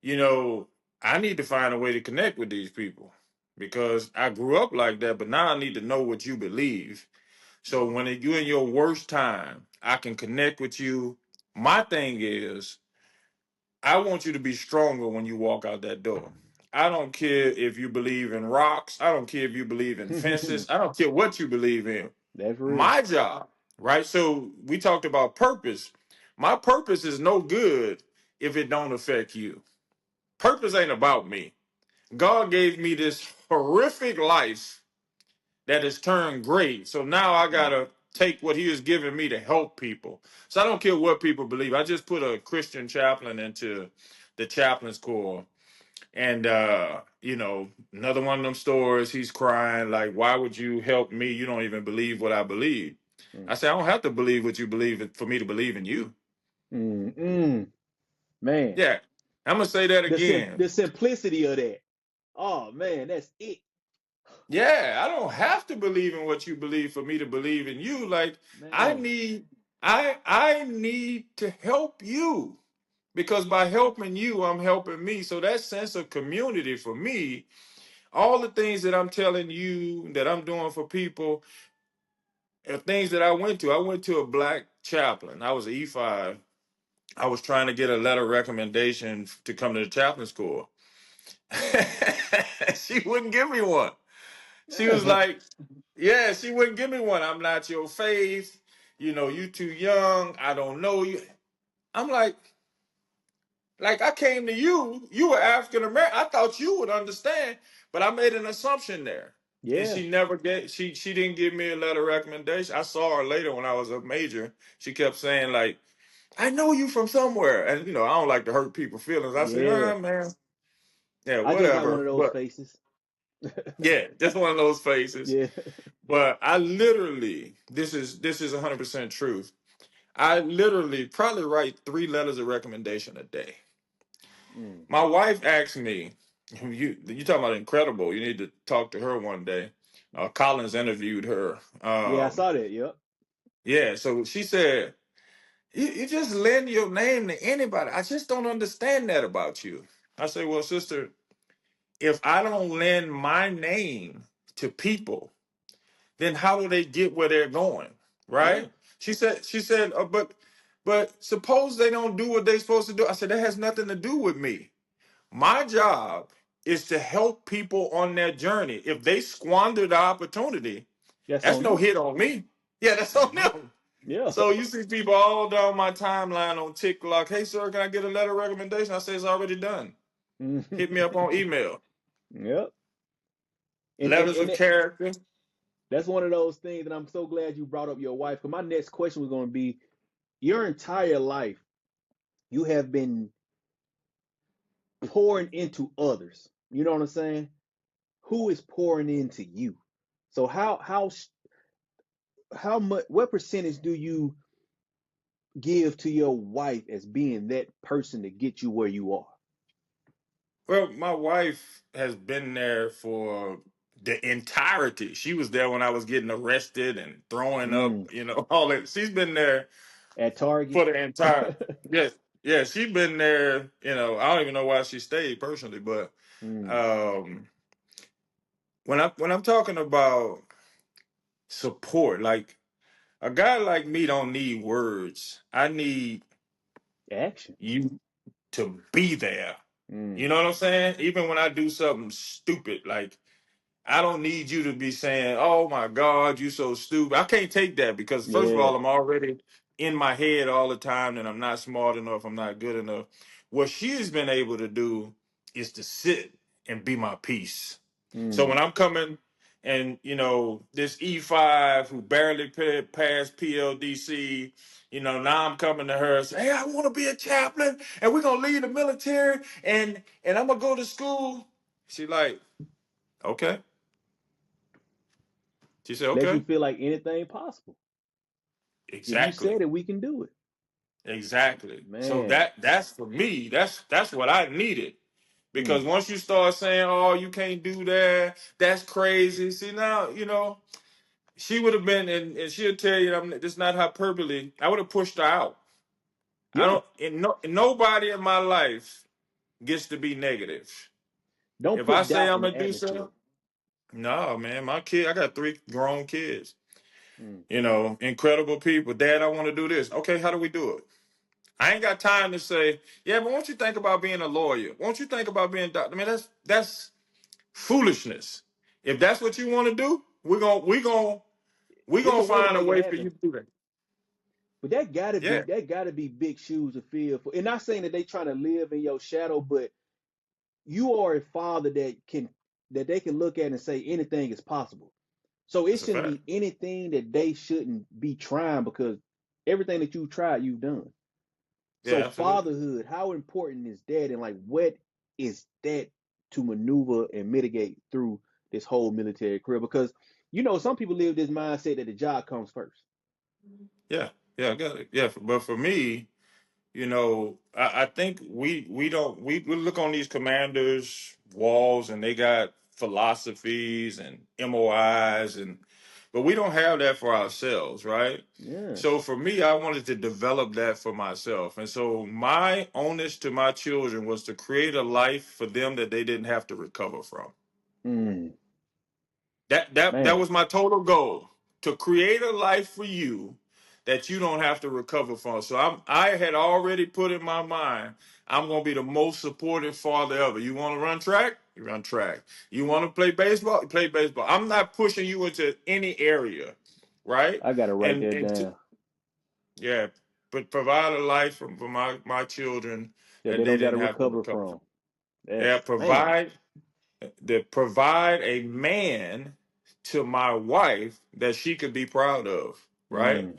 you know, I need to find a way to connect with these people because I grew up like that, but now I need to know what you believe. So when you're in your worst time, I can connect with you. My thing is, I want you to be stronger when you walk out that door. I don't care if you believe in rocks. I don't care if you believe in fences. I don't care what you believe in. That's real. My job, right? So we talked about purpose. My purpose is no good if it don't affect you. Purpose ain't about me. God gave me this horrific life that has turned great. So now I Mm. gotta take what he has given me to help people. So I don't care what people believe. I just put a Christian chaplain into the chaplain's corps. And another one of them stories, he's crying, like, why would you help me? You don't even believe what I believe. Mm. I say, I don't have to believe what you believe for me to believe in you. Mm. Mm. Man, Yeah. I'm gonna say that again. the simplicity of that. Oh man, that's it. Yeah, I don't have to believe in what you believe for me to believe in you. Like I Man, need I need to help you because by helping you, I'm helping me. So that sense of community for me, all the things that I'm telling you that I'm doing for people are things that I went to. I went to a black chaplain. I was an E5. I was trying to get a letter of recommendation to come to the chaplain school. She wouldn't give me one. She was like, yeah, she wouldn't give me one. I'm not your faith. You too young. I don't know you. I'm like I came to you. You were African American. I thought you would understand, but I made an assumption there. And yeah, she never she didn't give me a letter of recommendation. I saw her later when I was a major. She kept saying, like, I know you from somewhere. And I don't like to hurt people's feelings. I said, yeah. man, yeah, I just got one whatever. of those But faces. yeah, just one of those faces. Yeah. But I literally, this is 100% truth. I literally probably write 3 letters of recommendation a day. Mm. My wife asked me, you talking about incredible? You need to talk to her one day. Collins interviewed her. Yeah, I saw that. Yep. Yeah, so she said, you just lend your name to anybody. I just don't understand that about you. I say, well, sister, if I don't lend my name to people, then how do they get where they're going? Yeah. Right? She said, but suppose they don't do what they're supposed to do. I said, that has nothing to do with me. My job is to help people on their journey. If they squander the opportunity, That's that's on no them. hit on me. Yeah, that's on Hmm. them. Yeah. So you see people all down my timeline on TikTok. Hey, sir, can I get a letter of recommendation? I say it's already done. Mhm. Hit me up on email. Yep. Letters of character. That's one of those things that I'm so glad you brought up your wife. Because my next question was going to be your entire life, you have been pouring into others. You know what I'm saying? Who is pouring into you? So how much what percentage do you give to your wife as being that person to get you where you are? Well, my wife has been there for the entirety. She was there when I was getting arrested and throwing up, Mm, all that. She's been there at Target. for the entire. Yes, yeah, she's been there. I don't even know why she stayed personally, but Mm, um, when I'm talking about support, like a guy like me don't need words. I need action. you to be there. You Mm, know what I'm saying? Even when I do something stupid, like I don't need you to be saying, "Oh my God, you so stupid." I can't take that because first of yeah. all, I'm already in my head all the time that I'm not smart enough, I'm not good enough. What she's been able to do is to sit and be my peace. So Mm, when I'm coming and this E5 who barely passed PLDC, now I'm coming to her and say, "Hey, I want to be a chaplain, and we're gonna leave the military, and I'm gonna go to school." She like, okay. She said, let you okay. feel like anything possible. If you Exactly. said it, we can do it. Exactly. So Man. that's for me. That's what I needed. Because Mm. once you start saying, "Oh, you can't do that," that's crazy. See now, she would have been, and she'll tell you, this is not hyperbole. I would have pushed her out. I Yeah. don't. Nobody in my life gets to be negative. Don't If I put say doubt I'm in gonna the do something, atmosphere. no, man, my kid. I got 3 grown kids. Mm. Incredible people. Dad, I want to do this. Okay, how do we do it? I ain't got time to say, yeah, but won't you think about being a lawyer? Won't you think about being a doctor? I mean, that's foolishness. If that's what you want to do, we're It's gonna a way to find a make it way for you happen. to do that. But Yeah, that gotta be big shoes to fill for. And not saying that they trying to live in your shadow, but you are a father that they can look at and say anything is possible. So it that's a shouldn't fact. be anything that they shouldn't be trying because everything that you tried, you've done. So Yeah, absolutely. fatherhood, how important is that? And like what is that to maneuver and mitigate through this whole military career? Because some people live this mindset that the job comes first. Yeah, yeah, I got it. Yeah, but for me, I think we don't we look on these commanders' walls and they got philosophies and MOIs but we don't have that for ourselves, right? Yeah. So for me, I wanted to develop that for myself. And so my onus to my children was to create a life for them that they didn't have to recover from. Mm, That man, was my total goal, to create a life for you that you don't have to recover from. So I had already put in my mind, I'm gonna be the most supportive father ever. You want to run track? You run track. You want to play baseball? You play baseball. I'm not pushing you into any area, right? I gotta write that And down yeah, but provide a life for my children that that they they don't gotta didn't have to recover recover from. from. Yeah, That's man. provide a man to my wife that she could be proud of, right? Mm,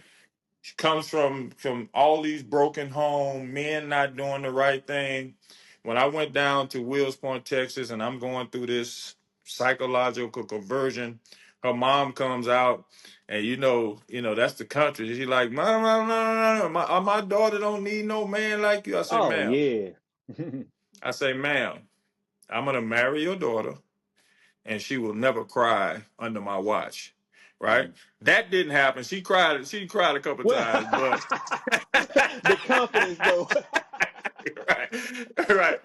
She comes from all these broken home, men not doing the right thing. When I went down to Wills Point, Texas, and I'm going through this psychological conversion, her mom comes out, and that's the country. She's like, no, my daughter don't need no man like you. I say, oh ma'am. yeah. I say, ma'am, I'm gonna marry your daughter and she will never cry under my watch. Right? Mm. That didn't happen. She cried. She cried a couple Well, times, but the confidence though. right, right.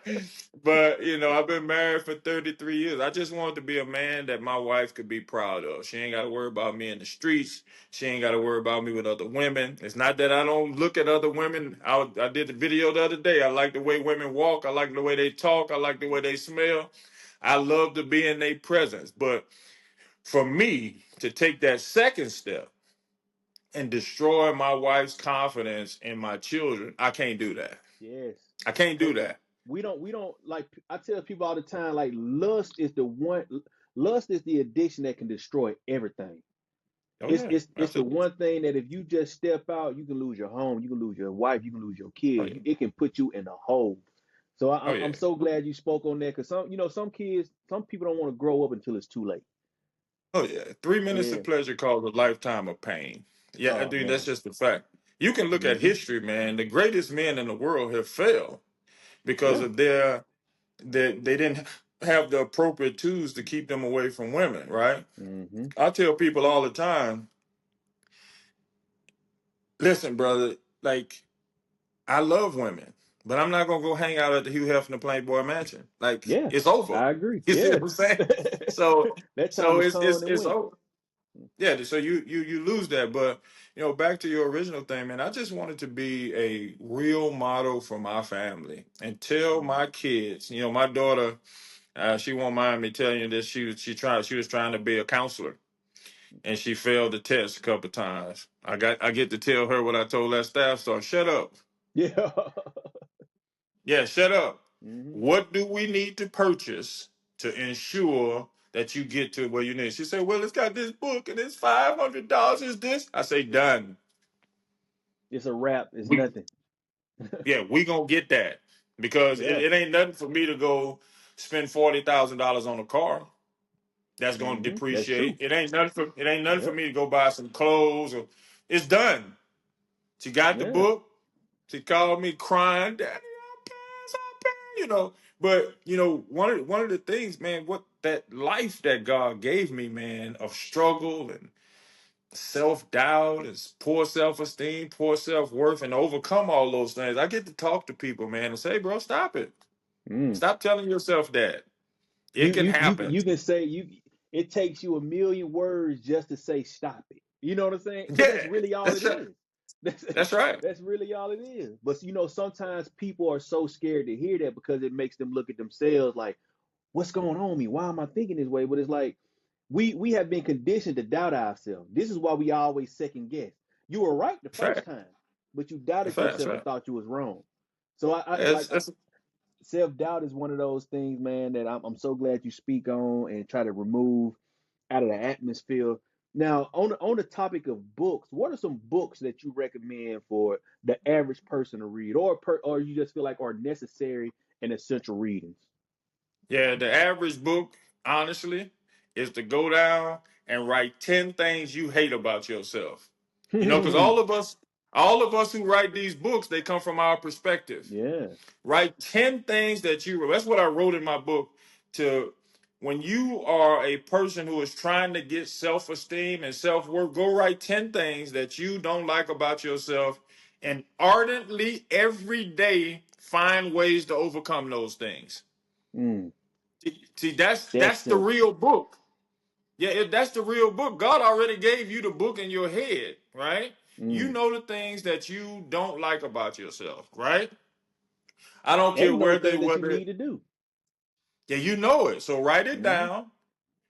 But I've been married for 33 years. I just wanted to be a man that my wife could be proud of. She ain't got to worry about me in the streets. She ain't got to worry about me with other women. It's not that I don't look at other women. I did the video the other day. I like the way women walk. I like the way they talk. I like the way they smell. I love to be in their presence. But for me to take that second step and destroy my wife's confidence in my children, I can't do that. Yes. I can't do Because that. we don't like I tell people all the time, like lust is the addiction that can destroy everything. Oh It's yeah, it's it's the absolutely. one thing that if you just step out, you can lose your home, you can lose your wife, you can lose your Oh kids. yeah. It can put you in a hole. So Oh I'm yeah. so glad you spoke on that because some kids, some people don't want to grow up until it's too late. Oh yeah. 3 minutes Yeah. of pleasure causes a lifetime of pain. Yeah, Oh dude, that's man. just the fact. You can look at Hmm. history, man. The greatest men in the world have failed because Yeah. of they didn't have the appropriate tools to keep them away from women, right? Hmm. I tell people all the time, listen, brother, like I love women, but I'm not gonna go hang out at the Hugh Hefner Playboy Mansion. Like Yeah. it's over. I agree. You see Yeah. what I'm saying? So That time so is it's gone it's and it's went. over. Yeah. So you lose that, but back to your original thing, man. I just wanted to be a real model for my family and tell Mm. my kids. My daughter, she won't mind me telling you this. She was trying to be a counselor and she failed the test a couple times. I get to tell her what I told that staff star. Shut up. Yeah. Yeah, shut up. Hmm. What do we need to purchase to ensure that you get to where you need? She said, well, it's got this book and it's $500. Is this? I say, done. It's a wrap. It's We, nothing. yeah, we gonna get that because it, Yeah. it ain't nothing for me to go spend $40,000 on a car that's gonna That's depreciate. true. It ain't nothing for Yep. me to go buy some clothes or it's done. She got the Yeah. book. She called me crying, Daddy, I'll pass. But one of the things, man, what that life that God gave me, man, of struggle and self-doubt and poor self-esteem, poor self-worth, and overcome all those things. I get to talk to people, man, and say, bro, stop it. Mm. Stop telling yourself that. It You can you you happen. you can say you. It takes you a million words just to say stop it. You know what I'm saying? Because that's Yeah, really all it that's right. is. That's That's right. that's really all it is. But sometimes people are so scared to hear that because it makes them look at themselves like, what's going on with me? Why am I thinking this way? But it's like we have been conditioned to doubt ourselves. This is why we always second guess. You were right the That's first right. time, but you That's doubted right. That's yourself and right. thought you was wrong. So I That's, like that's, self doubt is one of those things, man, that I'm so glad you speak on and try to remove out of the atmosphere. Now, on the topic of books, what are some books that you recommend for the average person to read, or you just feel like are necessary and essential readings? yeah, the average book, honestly, is to go down and write 10 things you hate about yourself. Because all of us who write these books, they come from our perspective. Yeah. Write 10 things that you, that's what I wrote in my book. To When you are a person who is trying to get self-esteem and self-worth, go write 10 things that you don't like about yourself and ardently every day find ways to overcome those things. Mm, See, that's that's the simple. real book. Yeah, if that's the real book, God already gave you the book in your head, right? You Mm. know the things that you don't like about yourself, right? I don't And care you know the whether things that you whether need to do. yeah, you know it. So write it Hmm. down,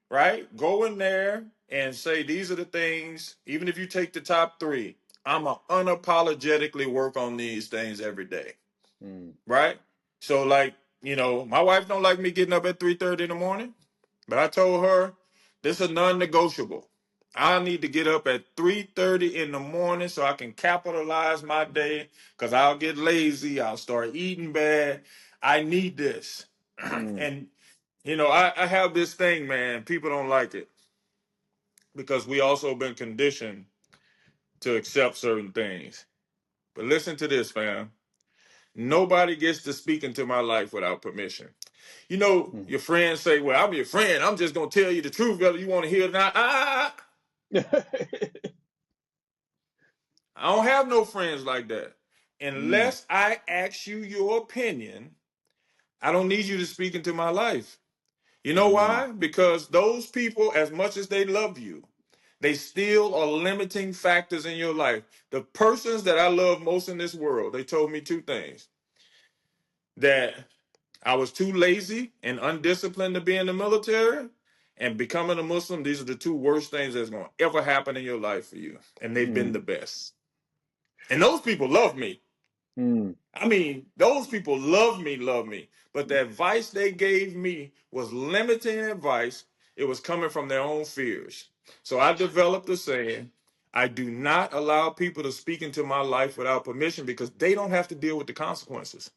right? Go in there and say these are the things. Even if you take the top three, I'm a unapologetically work on these things every day, Mm. right? So like my wife don't like me getting up at 3:30 in the morning. But I told her this is a non-negotiable. I need to get up at 3:30 in the morning so I can capitalize my day because I'll get lazy. I'll start eating bad. I need this. Mm. And, I have this thing, man. People don't like it because we also been conditioned to accept certain things. But listen to this, fam. Nobody gets to speak into my life without permission. Mm. Your friends say, well, I'm your friend. I'm just going to tell you the truth, whether you want to hear it or not. I don't have no friends like that. Mm. Unless I ask you your opinion, I don't need you to speak into my life. You know Mm. why? Because those people, as much as they love you, they still are limiting factors in your life. The persons that I love most in this world, they told me two things: that I was too lazy and undisciplined to be in the military, and becoming a Muslim. These are the two worst things that's going to ever happen in your life for you. And they've been Mm. the best. And those people love me. Mm. I mean, those people love me. But the advice they gave me was limiting advice. It was coming from their own fears. So I developed a saying: I do not allow people to speak into my life without permission because they don't have to deal with the consequences.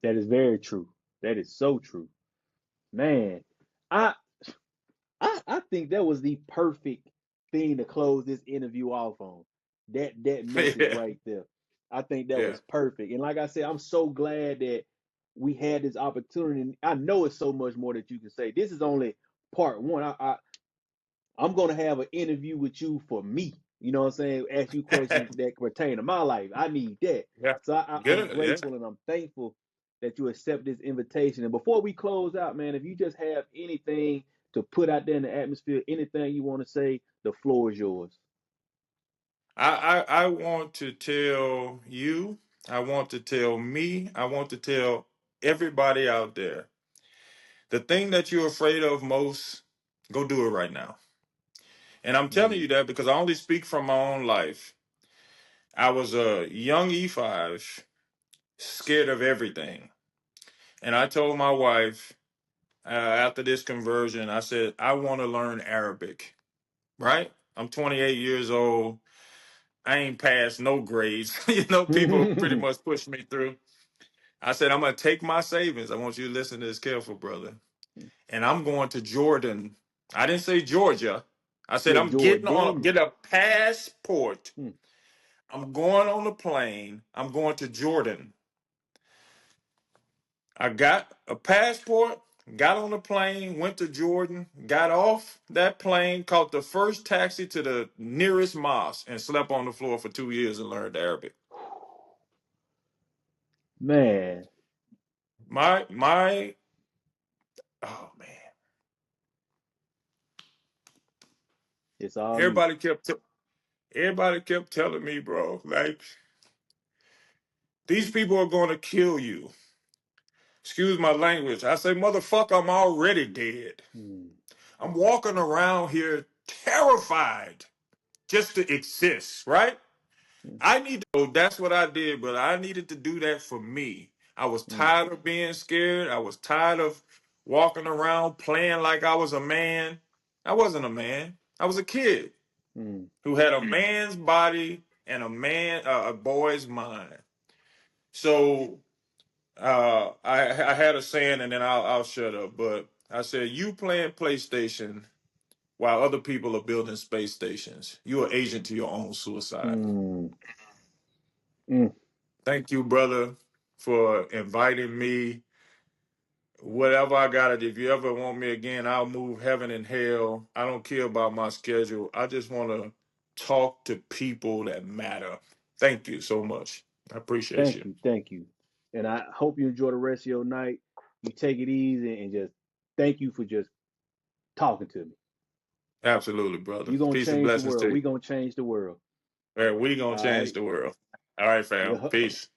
That is very true. That is so true. Man, I I think that was the perfect thing to close this interview off on. That message Yeah, right there. I think that yeah. was perfect. And like I said, I'm so glad that we had this opportunity. And I know it's so much more that you can say. This is only part one. I'm gonna have an interview with you for me. You know what I'm saying? Ask you questions that pertain to my life. I need that. Yeah. So I'm Good. Yeah. grateful and I'm thankful that you accept this invitation. And before we close out, man, if you just have anything to put out there in the atmosphere, anything you want to say, the floor is yours. I want to tell you, I want to tell me, I want to tell everybody out there the thing that you're afraid of most, go do it right now. And I'm telling Mm, you that because I only speak from my own life. I was a young E5, scared of everything. And I told my wife after this conversion, I said, I want to learn Arabic, right? I'm 28 years old. I ain't passed no grades. People pretty mm. much pushed me through. I said, I'm going to take my savings. I want you to listen to this careful, brother. And I'm going to Jordan. I didn't say Georgia. I said, Yeah, I'm getting Jordan. get a passport. Mm, I'm going on the plane. I'm going to Jordan. I got a passport, got on the plane, went to Jordan, got off that plane, caught the first taxi to the nearest mosque, and slept on the floor for 2 years and learned Arabic. Man, My oh man. it's all you. Everybody kept everybody kept telling me, bro, like these people are going to kill you. Excuse my language. I say, motherfucker, I'm already dead. Mm, I'm walking around here terrified just to exist, right? mm, I need to, that's what I did, but I needed to do that for me. I was mm, tired of being scared. I was tired of walking around playing like I was a man. I wasn't a man. I was a kid mm. who had a man's body and a boy's mind. So I had a saying, and then I'll shut up. But I said, you playing PlayStation while other people are building space stations. You're an agent to your own suicide. Mm, mm. Thank you, brother, for inviting me. Whatever I got it. If you ever want me again, I'll move heaven and hell. I don't care about my schedule. I just want to talk to people that matter. Thank you so much. I appreciate Thank you. you, thank you. And I hope you enjoy the rest of your night. You take it easy and just thank you for just talking to me. Absolutely, brother. You're gonna Peace and change the blessings world. to We you. gonna change the world. All right, we gonna All change right. the world. All right, fam. Yeah. Peace.